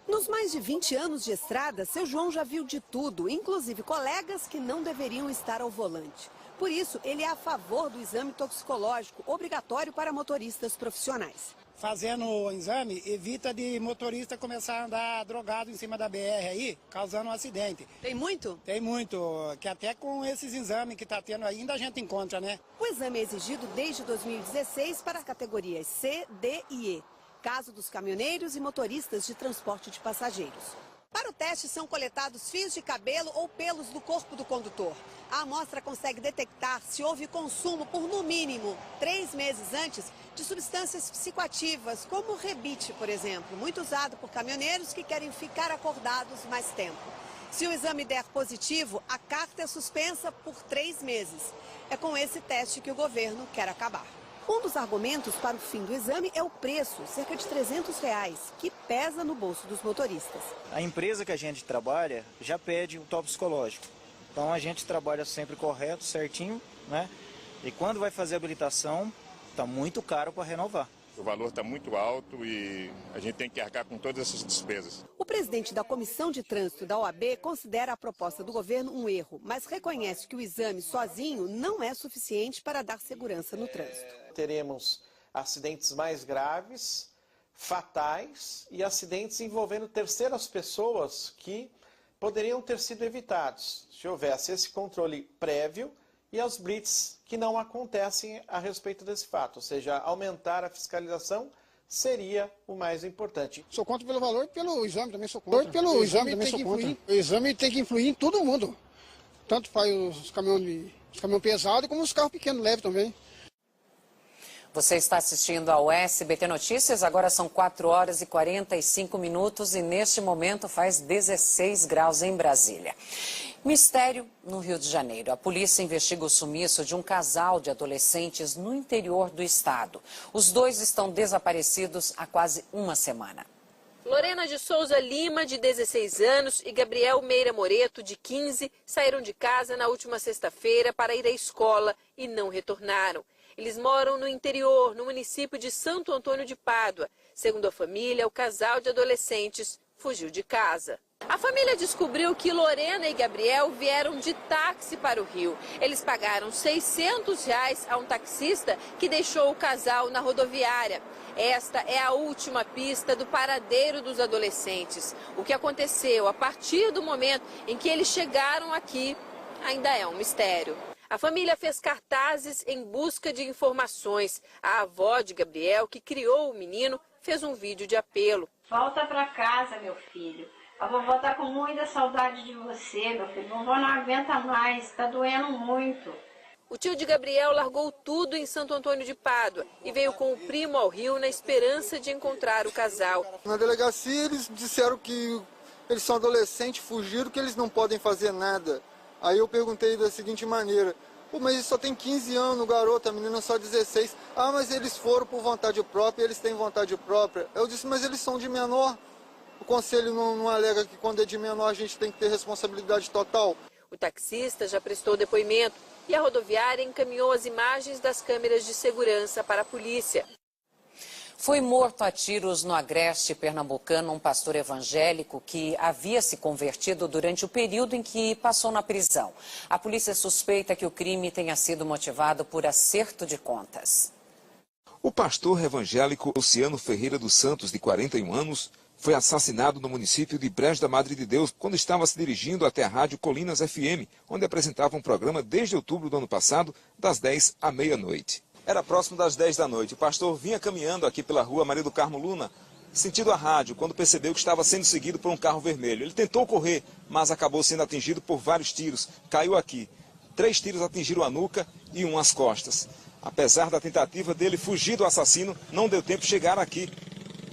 Nos mais de 20 anos de estrada, seu João já viu de tudo, inclusive colegas que não deveriam estar ao volante. Por isso, ele é a favor do exame toxicológico obrigatório para motoristas profissionais. Fazendo o exame, evita de motorista começar a andar drogado em cima da BR aí, causando um acidente. Tem muito? Tem muito, que até com esses exames que está tendo ainda a gente encontra, né? O exame é exigido desde 2016 para as categorias C, D e E. Caso dos caminhoneiros e motoristas de transporte de passageiros. Para o teste são coletados fios de cabelo ou pelos do corpo do condutor. A amostra consegue detectar se houve consumo por no mínimo 3 meses antes de substâncias psicoativas, como o rebite, por exemplo, muito usado por caminhoneiros que querem ficar acordados mais tempo. Se o exame der positivo, a carta é suspensa por 3 meses. É com esse teste que o governo quer acabar. Um dos argumentos para o fim do exame é o preço, cerca de R$300, que pesa no bolso dos motoristas. A empresa que a gente trabalha já pede o toxicológico. Então a gente trabalha sempre correto, certinho, né? E quando vai fazer a habilitação, está muito caro para renovar. O valor está muito alto e a gente tem que arcar com todas essas despesas. O presidente da Comissão de Trânsito da OAB considera a proposta do governo um erro, mas reconhece que o exame sozinho não é suficiente para dar segurança no trânsito. Teremos acidentes mais graves, fatais e acidentes envolvendo terceiras pessoas que poderiam ter sido evitados se houvesse esse controle prévio e as blitz que não acontecem a respeito desse fato, ou seja, aumentar a fiscalização seria o mais importante. Sou contra pelo valor e pelo exame também sou contra. Pelo exame também sou contra. O exame tem que influir em todo mundo, tanto para os caminhões pesados como os carros pequenos, leves também. Você está assistindo ao SBT Notícias, agora são 4 horas e 45 minutos e neste momento faz 16 graus em Brasília. Mistério no Rio de Janeiro. A polícia investiga o sumiço de um casal de adolescentes no interior do estado. Os dois estão desaparecidos há quase uma semana. Lorena de Souza Lima, de 16 anos, e Gabriel Meira Moreto, de 15, saíram de casa na última sexta-feira para ir à escola e não retornaram. Eles moram no interior, no município de Santo Antônio de Pádua. Segundo a família, o casal de adolescentes fugiu de casa. A família descobriu que Lorena e Gabriel vieram de táxi para o Rio. Eles pagaram R$600 a um taxista que deixou o casal na rodoviária. Esta é a última pista do paradeiro dos adolescentes. O que aconteceu a partir do momento em que eles chegaram aqui ainda é um mistério. A família fez cartazes em busca de informações. A avó de Gabriel, que criou o menino, fez um vídeo de apelo. Volta para casa, meu filho. A vovó está com muita saudade de você, meu filho. A vovó não aguenta mais, está doendo muito. O tio de Gabriel largou tudo em Santo Antônio de Pádua e veio com o primo ao Rio na esperança de encontrar o casal. Na delegacia eles disseram que eles são adolescentes, fugiram, que eles não podem fazer nada. Aí eu perguntei da seguinte maneira: Pô, mas ele só tem 15 anos, o garoto, a menina só 16. Ah, mas eles foram por vontade própria, eles têm vontade própria. Eu disse, mas eles são de menor. O conselho não alega que quando é de menor a gente tem que ter responsabilidade total. O taxista já prestou depoimento e a rodoviária encaminhou as imagens das câmeras de segurança para a polícia. Foi morto a tiros no Agreste pernambucano um pastor evangélico que havia se convertido durante o período em que passou na prisão. A polícia suspeita que o crime tenha sido motivado por acerto de contas. O pastor evangélico Luciano Ferreira dos Santos, de 41 anos, foi assassinado no município de Brejo da Madre de Deus quando estava se dirigindo até a rádio Colinas FM, onde apresentava um programa desde outubro do ano passado, das 10 à meia-noite. Era próximo das 10 da noite. O pastor vinha caminhando aqui pela rua Maria do Carmo Luna, sentido a rádio, quando percebeu que estava sendo seguido por um carro vermelho. Ele tentou correr, mas acabou sendo atingido por vários tiros. Caiu aqui. 3 tiros atingiram a nuca e 1 as costas. Apesar da tentativa dele fugir do assassino, não deu tempo de chegar aqui,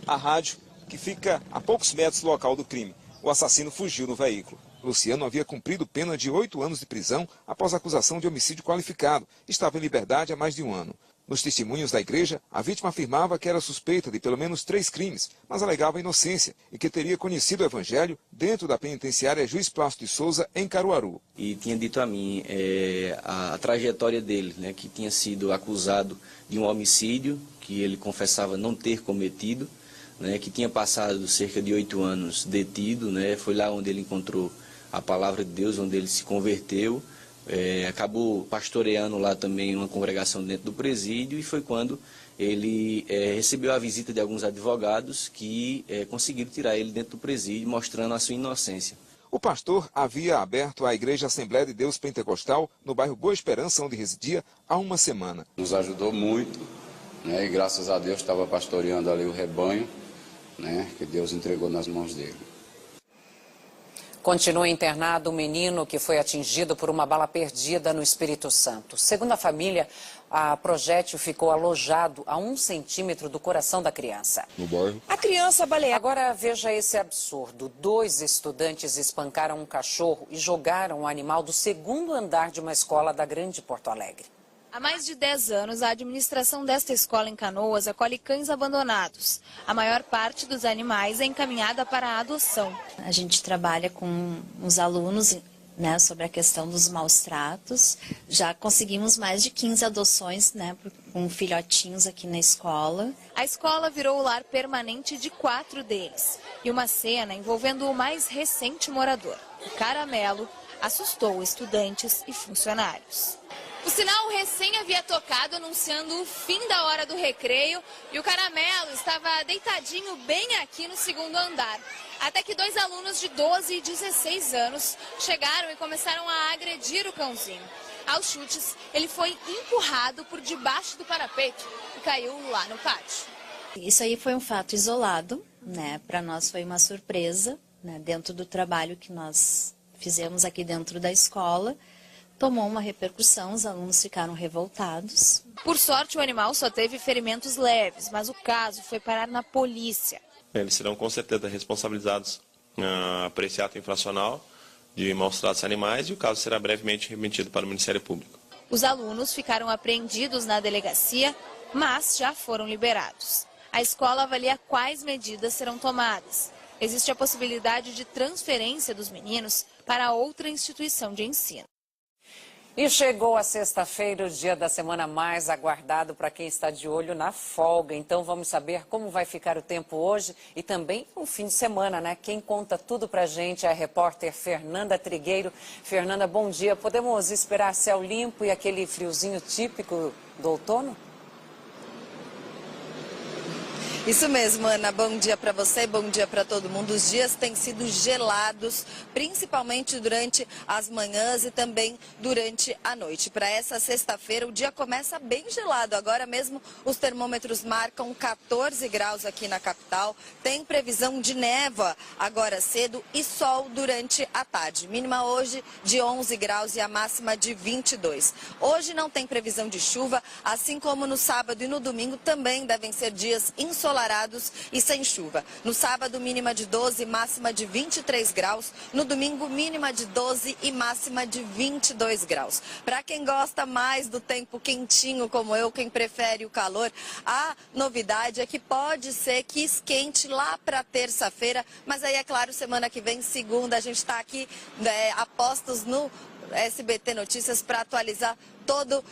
a rádio, que fica a poucos metros do local do crime. O assassino fugiu no veículo. Luciano havia cumprido pena de 8 anos de prisão após acusação de homicídio qualificado. Estava em liberdade há mais de 1 ano. Nos testemunhos da igreja, a vítima afirmava que era suspeita de pelo menos 3 crimes, mas alegava inocência e que teria conhecido o evangelho dentro da penitenciária Juiz Plácido de Souza, em Caruaru. E tinha dito a mim a trajetória dele, né, que tinha sido acusado de um homicídio, que ele confessava não ter cometido, né, que tinha passado cerca de 8 anos detido, né, foi lá onde ele encontrou a palavra de Deus, onde ele se converteu, acabou pastoreando lá também uma congregação dentro do presídio, e foi quando ele recebeu a visita de alguns advogados que conseguiram tirar ele dentro do presídio, mostrando a sua inocência. O pastor havia aberto a Igreja Assembleia de Deus Pentecostal no bairro Boa Esperança, onde residia, há 1 semana. Nos ajudou muito, né, e graças a Deus estava pastoreando ali o rebanho, né, que Deus entregou nas mãos dele. Continua internado um menino que foi atingido por uma bala perdida no Espírito Santo. Segundo a família, a projétil ficou alojado a 1 centímetro do coração da criança. No bairro. A criança baleada. Agora veja esse absurdo. 2 estudantes espancaram um cachorro e jogaram o animal do 2º andar de uma escola da Grande Porto Alegre. Há mais de 10 anos, a administração desta escola em Canoas acolhe cães abandonados. A maior parte dos animais é encaminhada para a adoção. A gente trabalha com os alunos, né, sobre a questão dos maus tratos. Já conseguimos mais de 15 adoções, né, com filhotinhos aqui na escola. A escola virou o lar permanente de 4 deles. E uma cena envolvendo o mais recente morador, o Caramelo, assustou estudantes e funcionários. O sinal recém havia tocado, anunciando o fim da hora do recreio, e o Caramelo estava deitadinho bem aqui no 2º andar. Até que 2 alunos de 12 e 16 anos chegaram e começaram a agredir o cãozinho. Aos chutes, ele foi empurrado por debaixo do parapeito e caiu lá no pátio. Isso aí foi um fato isolado, né? Para nós foi uma surpresa, né? Dentro do trabalho que nós fizemos aqui dentro da escola. Tomou uma repercussão, os alunos ficaram revoltados. Por sorte, o animal só teve ferimentos leves, mas o caso foi parar na polícia. Eles serão com certeza responsabilizados por esse ato infracional de maus tratos a animais, e o caso será brevemente remetido para o Ministério Público. Os alunos ficaram apreendidos na delegacia, mas já foram liberados. A escola avalia quais medidas serão tomadas. Existe a possibilidade de transferência dos meninos para outra instituição de ensino. E chegou a sexta-feira, o dia da semana mais aguardado para quem está de olho na folga. Então vamos saber como vai ficar o tempo hoje e também o fim de semana, né? Quem conta tudo pra gente é a repórter Fernanda Trigueiro. Fernanda, bom dia. Podemos esperar céu limpo e aquele friozinho típico do outono? Isso mesmo, Ana. Bom dia para você, bom dia para todo mundo. Os dias têm sido gelados, principalmente durante as manhãs e também durante a noite. Para essa sexta-feira, o dia começa bem gelado. Agora mesmo, os termômetros marcam 14 graus aqui na capital. Tem previsão de névoa agora cedo e sol durante a tarde. Mínima hoje de 11 graus e a máxima de 22. Hoje não tem previsão de chuva, assim como no sábado e no domingo também devem ser dias ensolarados ensolarados e sem chuva. No sábado, mínima de 12, máxima de 23 graus. No domingo, mínima de 12 e máxima de 22 graus. Para quem gosta mais do tempo quentinho como eu, quem prefere o calor, a novidade é que pode ser que esquente lá para terça-feira, mas aí é claro, semana que vem, segunda, a gente está aqui apostos no SBT Notícias para atualizar toda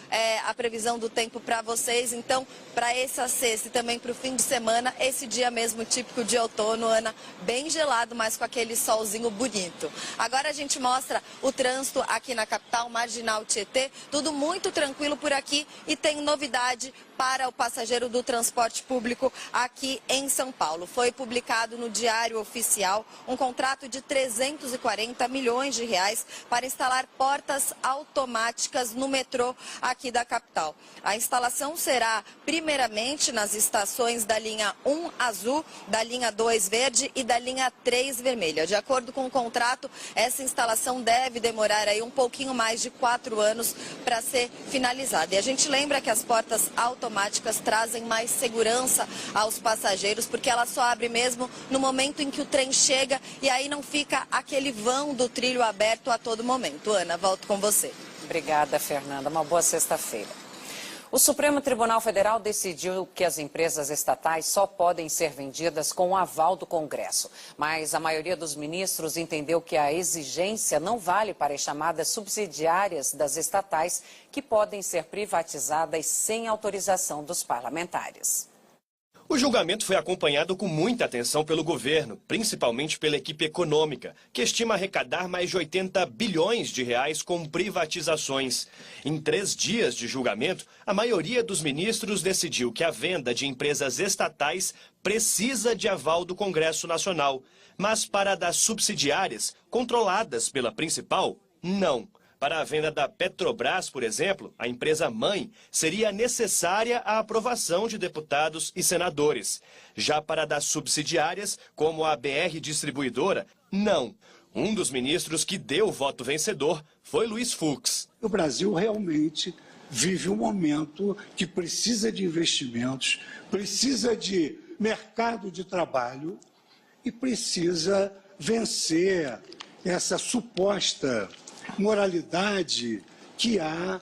a previsão do tempo para vocês. Então, para essa sexta e também para o fim de semana, esse dia mesmo típico de outono, Ana, bem gelado, mas com aquele solzinho bonito. Agora a gente mostra o trânsito aqui na capital, Marginal Tietê, tudo muito tranquilo por aqui e tem novidade para o passageiro do transporte público aqui em São Paulo. Foi publicado no Diário Oficial um contrato de 340 milhões de reais para instalar portas automáticas no metrô aqui da capital. A instalação será primeiramente nas estações da linha 1 azul, da linha 2 verde e da linha 3 vermelha. De acordo com o contrato, essa instalação deve demorar aí um pouquinho mais de 4 anos para ser finalizada. E a gente lembra que as portas automáticas trazem mais segurança aos passageiros, porque ela só abre mesmo no momento em que o trem chega e aí não fica aquele vão do trilho aberto a todo momento. Ana, volto com você. Obrigada, Fernanda. Uma boa sexta-feira. O Supremo Tribunal Federal decidiu que as empresas estatais só podem ser vendidas com o aval do Congresso. Mas a maioria dos ministros entendeu que a exigência não vale para as chamadas subsidiárias das estatais, que podem ser privatizadas sem autorização dos parlamentares. O julgamento foi acompanhado com muita atenção pelo governo, principalmente pela equipe econômica, que estima arrecadar mais de 80 bilhões de reais com privatizações. Em 3 dias de julgamento, a maioria dos ministros decidiu que a venda de empresas estatais precisa de aval do Congresso Nacional, mas para das subsidiárias, controladas pela principal, não. Para a venda da Petrobras, por exemplo, a empresa mãe, seria necessária a aprovação de deputados e senadores. Já para das subsidiárias, como a BR Distribuidora, não. Um dos ministros que deu o voto vencedor foi Luiz Fux. O Brasil realmente vive um momento que precisa de investimentos, precisa de mercado de trabalho e precisa vencer essa suposta moralidade que há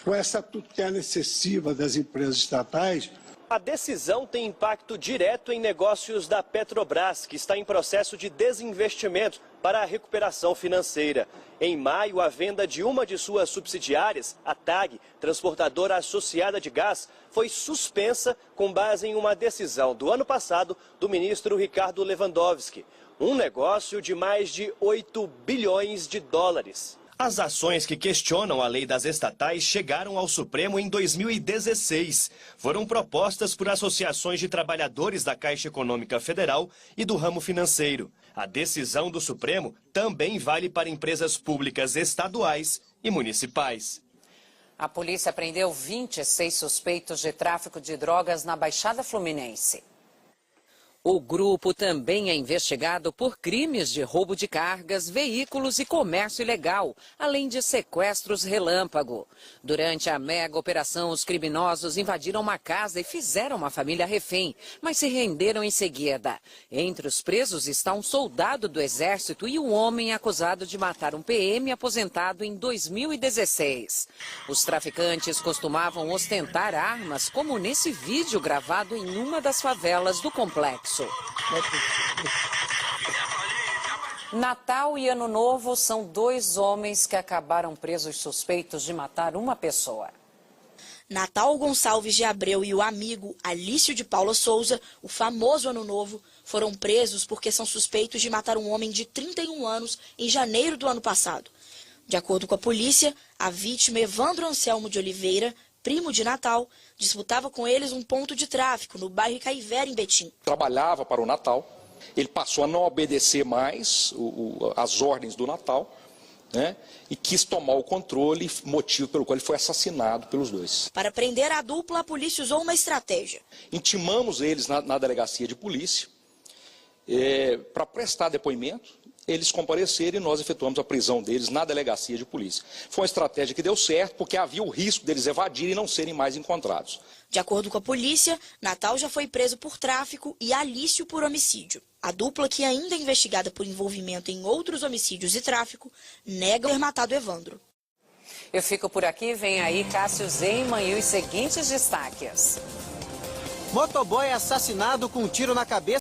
com essa tutela excessiva das empresas estatais. A decisão tem impacto direto em negócios da Petrobras, que está em processo de desinvestimento para a recuperação financeira. Em maio, a venda de uma de suas subsidiárias, a TAG, transportadora associada de gás, foi suspensa com base em uma decisão do ano passado do ministro Ricardo Lewandowski. Um negócio de mais de 8 bilhões de dólares. As ações que questionam a lei das estatais chegaram ao Supremo em 2016. Foram propostas por associações de trabalhadores da Caixa Econômica Federal e do ramo financeiro. A decisão do Supremo também vale para empresas públicas estaduais e municipais. A polícia prendeu 26 suspeitos de tráfico de drogas na Baixada Fluminense. O grupo também é investigado por crimes de roubo de cargas, veículos e comércio ilegal, além de sequestros relâmpago. Durante a mega operação, os criminosos invadiram uma casa e fizeram uma família refém, mas se renderam em seguida. Entre os presos está um soldado do Exército e um homem acusado de matar um PM aposentado em 2016. Os traficantes costumavam ostentar armas, como nesse vídeo gravado em uma das favelas do complexo. Natal e Ano Novo são 2 homens que acabaram presos suspeitos de matar uma pessoa. Natal Gonçalves de Abreu e o amigo Alício de Paula Souza, o famoso Ano Novo, foram presos porque são suspeitos de matar um homem de 31 anos em janeiro do ano passado. De acordo com a polícia, a vítima Evandro Anselmo de Oliveira, primo de Natal, disputava com eles um ponto de tráfico no bairro Caivera, em Betim. Trabalhava para o Natal, ele passou a não obedecer mais as ordens do Natal, né, e quis tomar o controle, motivo pelo qual ele foi assassinado pelos dois. Para prender a dupla, a polícia usou uma estratégia. Intimamos eles na delegacia de polícia para prestar depoimento. Eles compareceram e nós efetuamos a prisão deles na delegacia de polícia. Foi uma estratégia que deu certo, porque havia o risco deles evadirem e não serem mais encontrados. De acordo com a polícia, Natal já foi preso por tráfico e Alício por homicídio. A dupla, que ainda é investigada por envolvimento em outros homicídios e tráfico, nega ter matado Evandro. Eu fico por aqui, vem aí Cássio Zeyman e os seguintes destaques. Motoboy é assassinado com um tiro na cabeça.